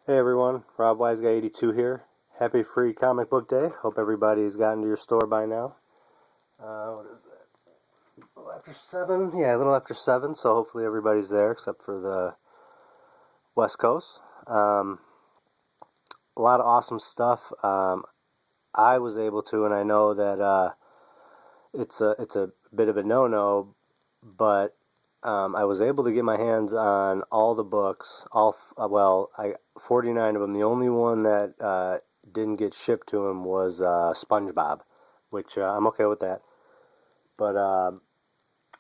Hey everyone, Rob Wise Guy 82 here. Happy Free Comic Book Day. Hope everybody's gotten to your store by now. What is that? A little after 7? Yeah, a little after 7, so hopefully everybody's there except for the West Coast. A lot of awesome stuff. I was able to, and I know that it's a bit of a no-no, but I was able to get my hands on all the books, 49 of them. The only one that didn't get shipped to him was SpongeBob, which I'm okay with that. But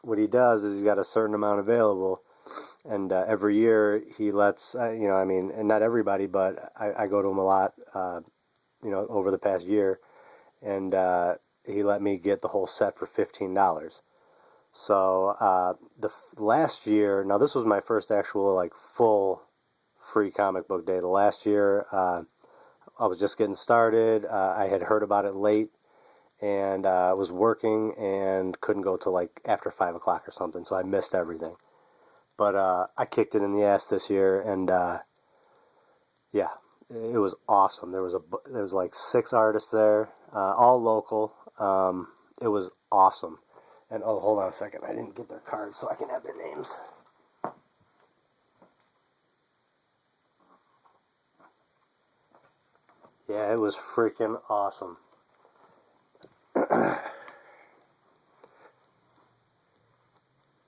what he does is he's got a certain amount available, and every year he lets, and not everybody, but I go to him a lot, over the past year, and he let me get the whole set for $15. So the last year, now this was my first actual full free comic book day. The last year, I was just getting started. I had heard about it late, and was working and couldn't go till after 5 o'clock or something. So I missed everything. But I kicked it in the ass this year, and yeah, it was awesome. There was like 6 artists there, all local. It was awesome. And oh, hold on a second. I didn't get their cards, so I can have their names. Yeah, it was freaking awesome.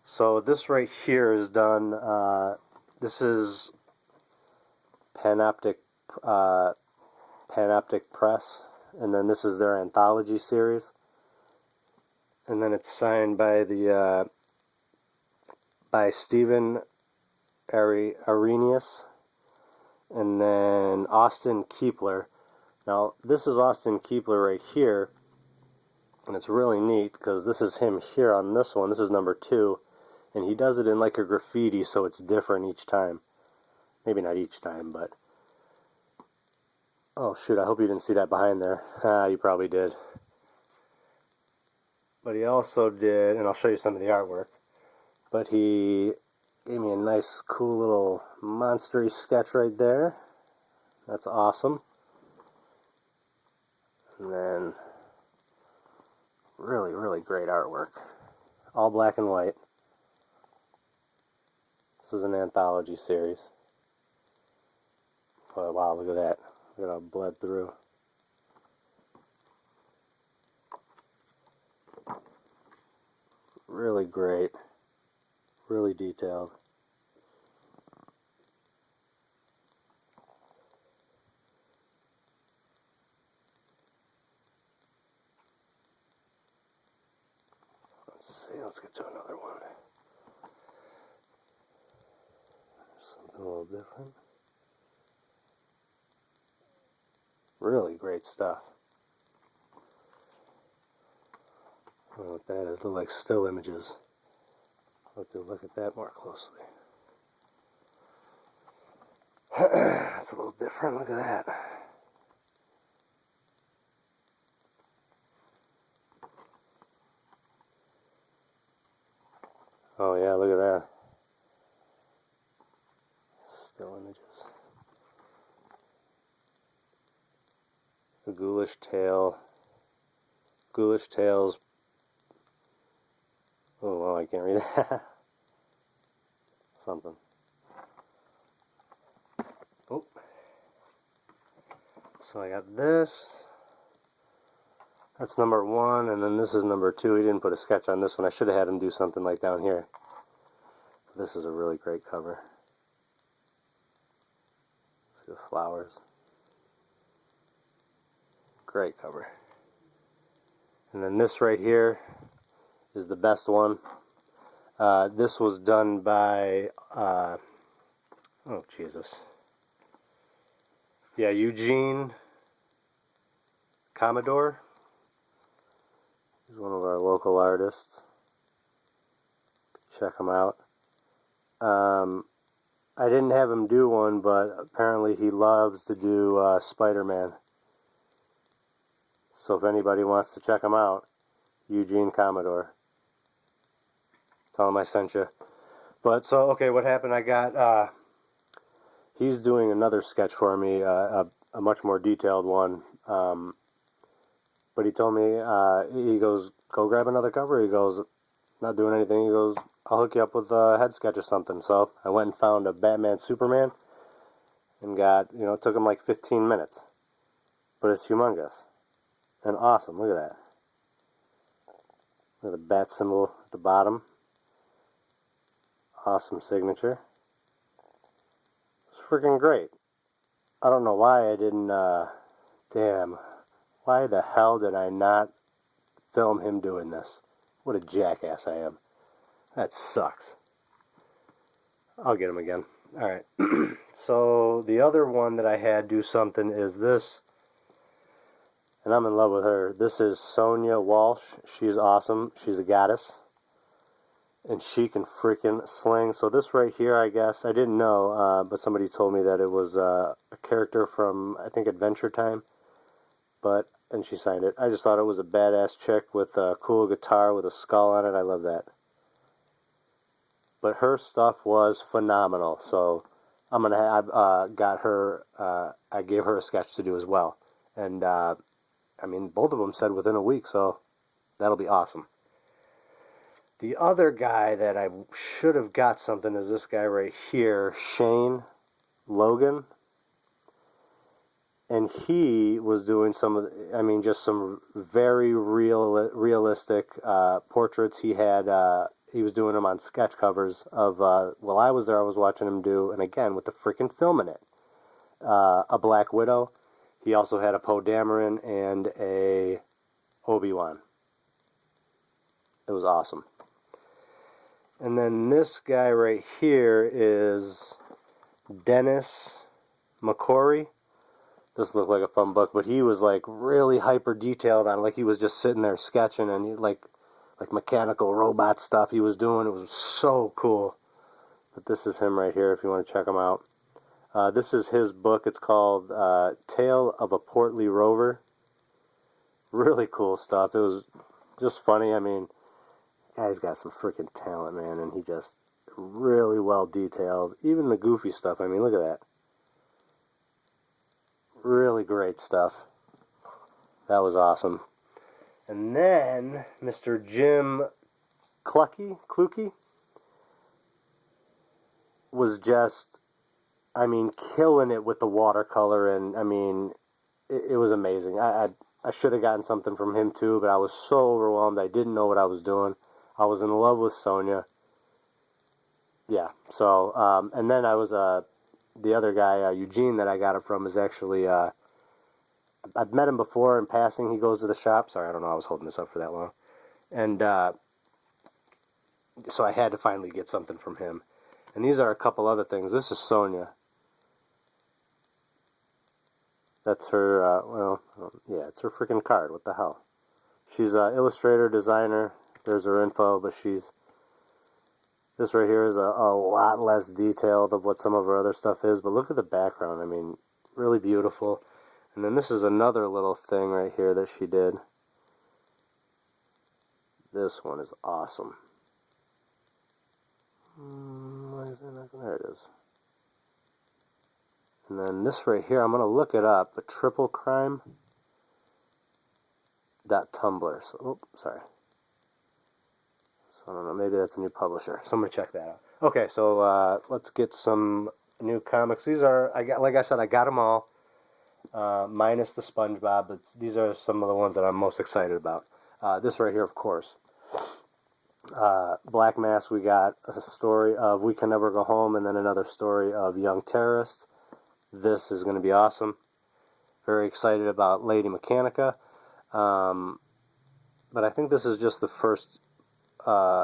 So this right here is done. This is Panoptic Panoptic Press, and then this is their anthology series. And then it's signed by the by Stephen Arrhenius, and then Austin Keepler. Now this is Austin Keepler right here, and it's really neat because this is him here on this one. This is number 2, and he does it in like a graffiti, so it's different each time. Maybe not each time, but oh shoot! I hope you didn't see that behind there. You probably did. But he also did, and I'll show you some of the artwork, but he gave me a nice, cool little monster-y sketch right there. That's awesome. And then, really, really great artwork. All black and white. This is an anthology series. Oh, wow, look at that. Look at how it bled through. Really great. Really detailed. Let's see, let's get to another one. Something a little different. Really great stuff. I don't know what that is. Look like still images. I'll have to look at that more closely. That's a little different. Look at that. Oh yeah, look at that. Still images. The ghoulish tail. Ghoulish tails. Oh, well, I can't read that. Something. Oh. So I got this. That's number 1, and then this is number 2. He didn't put a sketch on this one. I should have had him do something like down here. This is a really great cover. See the flowers. Great cover. And then this right here is the best one. This was done by, oh Jesus. Yeah, Eugene Commodore. He's one of our local artists. Check him out. I didn't have him do one, but apparently he loves to do Spider-Man. So if anybody wants to check him out, Eugene Commodore. Tell him I sent you. But so, okay, what happened? I got He's doing another sketch for me, a much more detailed one. But he told me, he goes, go grab another cover. He goes, not doing anything. He goes, I'll hook you up with a head sketch or something. So I went and found a Batman Superman and got, it took him like 15 minutes. But it's humongous and awesome. Look at that. Look at the bat symbol at the bottom. Awesome signature. It's freaking great. I don't know why I didn't, why the hell did I not film him doing this? What a jackass I am. That sucks. I'll get him again. Alright. So the other one that I had do something is this. And I'm in love with her. This is Sonia Walsh. She's awesome. She's a goddess. And she can freaking sling. So this right here, I guess, I didn't know, but somebody told me that it was a character from, I think, Adventure Time. And she signed it. I just thought it was a badass chick with a cool guitar with a skull on it. I love that. But her stuff was phenomenal. So I gave her a sketch to do as well. And, both of them said within a week, so that'll be awesome. The other guy that I should have got something is this guy right here, Shane Logan. And he was doing just some very realistic portraits. He was doing them on sketch covers of, while I was there, I was watching him do, and again, with the freaking film in it, a Black Widow. He also had a Poe Dameron and a Obi-Wan. It was awesome. And then this guy right here is Dennis McCory. This looked like a fun book, but he was like really hyper detailed on, like he was just sitting there sketching, and he, like mechanical robot stuff he was doing. It was so cool. But this is him right here if you want to check him out. This is his book. It's called Tale of a Portly Rover. Really cool stuff. It was just funny. Guy's got some freaking talent, man, and he just really well detailed. Even the goofy stuff. Look at that. Really great stuff. That was awesome. And then Mr. Jim Clukey was just, killing it with the watercolor, and it was amazing. I should have gotten something from him too, but I was so overwhelmed. I didn't know what I was doing. I was in love with Sonia. Yeah. So, and then I was the other guy, Eugene, that I got it from is actually, I've met him before in passing. He goes to the shop. Sorry, I don't know. I was holding this up for that long. And so I had to finally get something from him. And these are a couple other things. This is Sonia. That's her, it's her freaking card. What the hell? She's an illustrator, designer. There's her info, but this right here is a lot less detailed of what some of her other stuff is. But look at the background. Really beautiful. And then this is another little thing right here that she did. This one is awesome. Why is it not? There it is. And then this right here, I'm going to look it up, but triplecrime.tumblr. So, sorry. So I don't know, maybe that's a new publisher. So I'm going to check that out. Okay, so let's get some new comics. These are, like I said, I got them all, minus the SpongeBob, but these are some of the ones that I'm most excited about. This right here, of course. Black Mass, we got a story of We Can Never Go Home, and then another story of Young Terrorists. This is going to be awesome. Very excited about Lady Mechanica. But I think this is just the first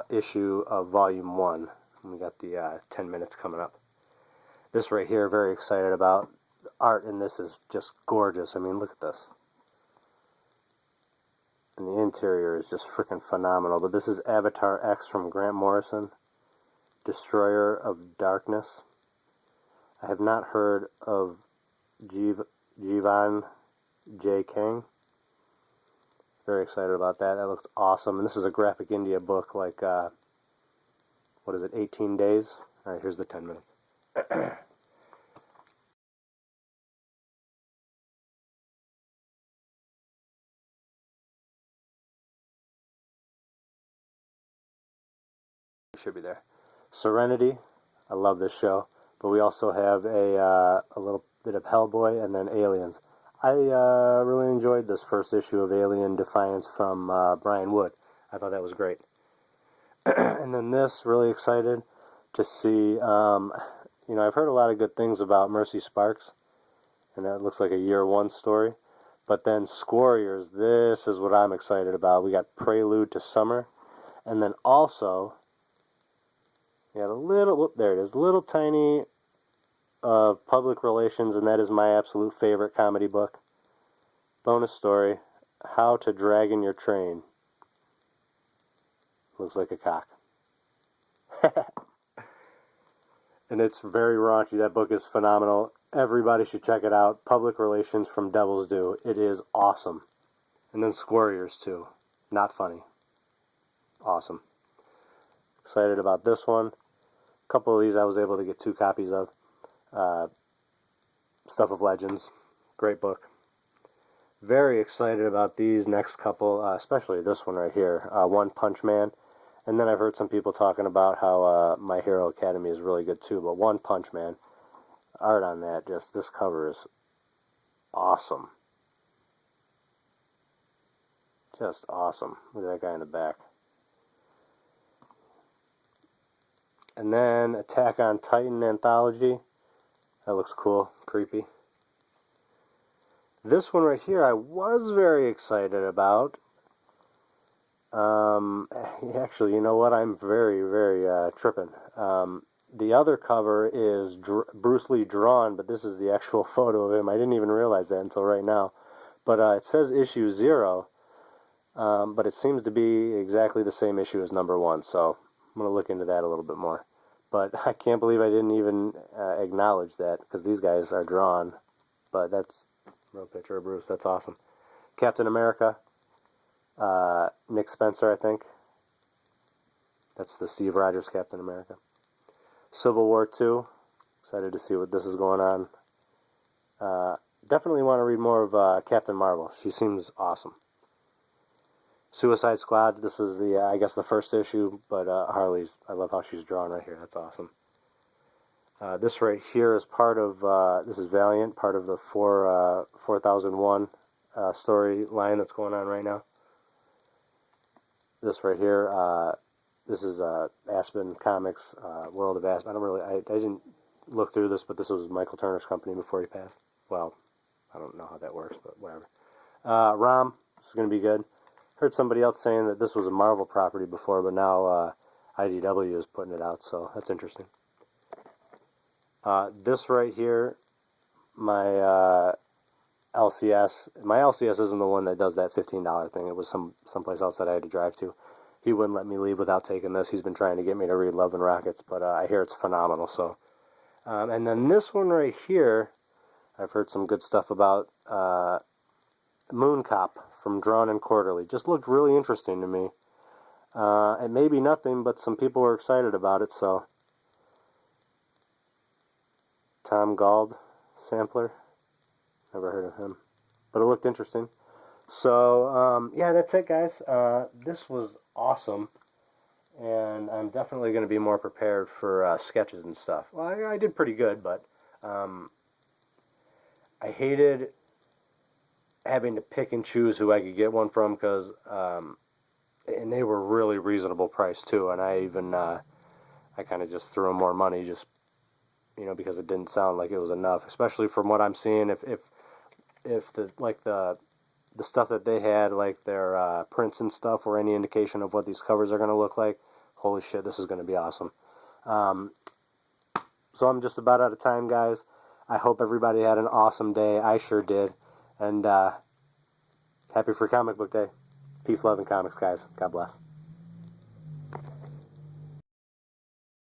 issue of Volume 1. We got the 10 minutes coming up. This right here, very excited about. The art in this is just gorgeous. Look at this. And the interior is just freaking phenomenal. But this is Avatar X from Grant Morrison. Destroyer of Darkness. I have not heard of Jivan J. Kang. Very excited about that. That looks awesome. And this is a Graphic India book, like, 18 days? Alright, here's the 10 minutes. should be there. Serenity, I love this show, but we also have a little bit of Hellboy and then Aliens. I really enjoyed this first issue of Alien Defiance from Brian Wood. I thought that was great. And then this, really excited to see, I've heard a lot of good things about Mercy Sparks, and that looks like a year one story. But then Squarriors, this is what I'm excited about. We got Prelude to Summer, and then also, we got a little, there it is, little tiny of Public Relations, and that is my absolute favorite comedy book. Bonus story, How to Dragon Your Train. Looks like a cock. And it's very raunchy. That book is phenomenal. Everybody should check it out. Public Relations from Devil's Due. It is awesome. And then Squarriors too. Not funny. Awesome. Excited about this one. A couple of these I was able to get 2 copies of. Stuff of Legends. Great book. Very excited about these next couple, especially this one right here. One Punch Man. And then I've heard some people talking about how My Hero Academy is really good too. But One Punch Man, art on that, just this cover is awesome. Just awesome. Look at that guy in the back. And then Attack on Titan Anthology. That looks cool. Creepy. This one right here I was very excited about. Actually, you know what? I'm very, very tripping. The other cover is Bruce Lee drawn, but this is the actual photo of him. I didn't even realize that until right now. But it says issue 0, but it seems to be exactly the same issue as number 1, so I'm going to look into that a little bit more. But I can't believe I didn't even acknowledge that, because these guys are drawn. But that's a real picture of Bruce. That's awesome. Captain America. Nick Spencer, I think. That's the Steve Rogers Captain America. Civil War 2. Excited to see what this is going on. Definitely want to read more of Captain Marvel. She seems awesome. Suicide Squad. This is the, I guess, the first issue, but Harley's, I love how she's drawn right here. That's awesome. This right here is part of, this is Valiant, part of the 4001 storyline that's going on right now. This right here, this is Aspen Comics, World of Aspen. I didn't look through this, but this was Michael Turner's company before he passed. Well, I don't know how that works, but whatever. ROM, this is going to be good. Heard somebody else saying that this was a Marvel property before, but now IDW is putting it out, so that's interesting. This right here, my LCS. My LCS isn't the one that does that $15 thing. It was someplace else that I had to drive to. He wouldn't let me leave without taking this. He's been trying to get me to read Love and Rockets, but I hear it's phenomenal. So, and then this one right here, I've heard some good stuff about. Moon Cop from Drawn and Quarterly. Just looked really interesting to me. It may be nothing, but some people were excited about it, so. Tom Gauld, sampler. Never heard of him. But it looked interesting. So, yeah, that's it, guys. This was awesome. And I'm definitely going to be more prepared for sketches and stuff. Well, I did pretty good, but I hated having to pick and choose who I could get one from, because and they were really reasonable price too, and I even I kind of just threw them more money, just because it didn't sound like it was enough, especially from what I'm seeing. If the stuff that they had, like their prints and stuff, were any indication of what these covers are going to look like, holy shit, this is going to be awesome. So I'm just about out of time, guys. I hope everybody had an awesome day. I sure did. And happy Free Comic Book Day. Peace, love, and comics, guys. God bless.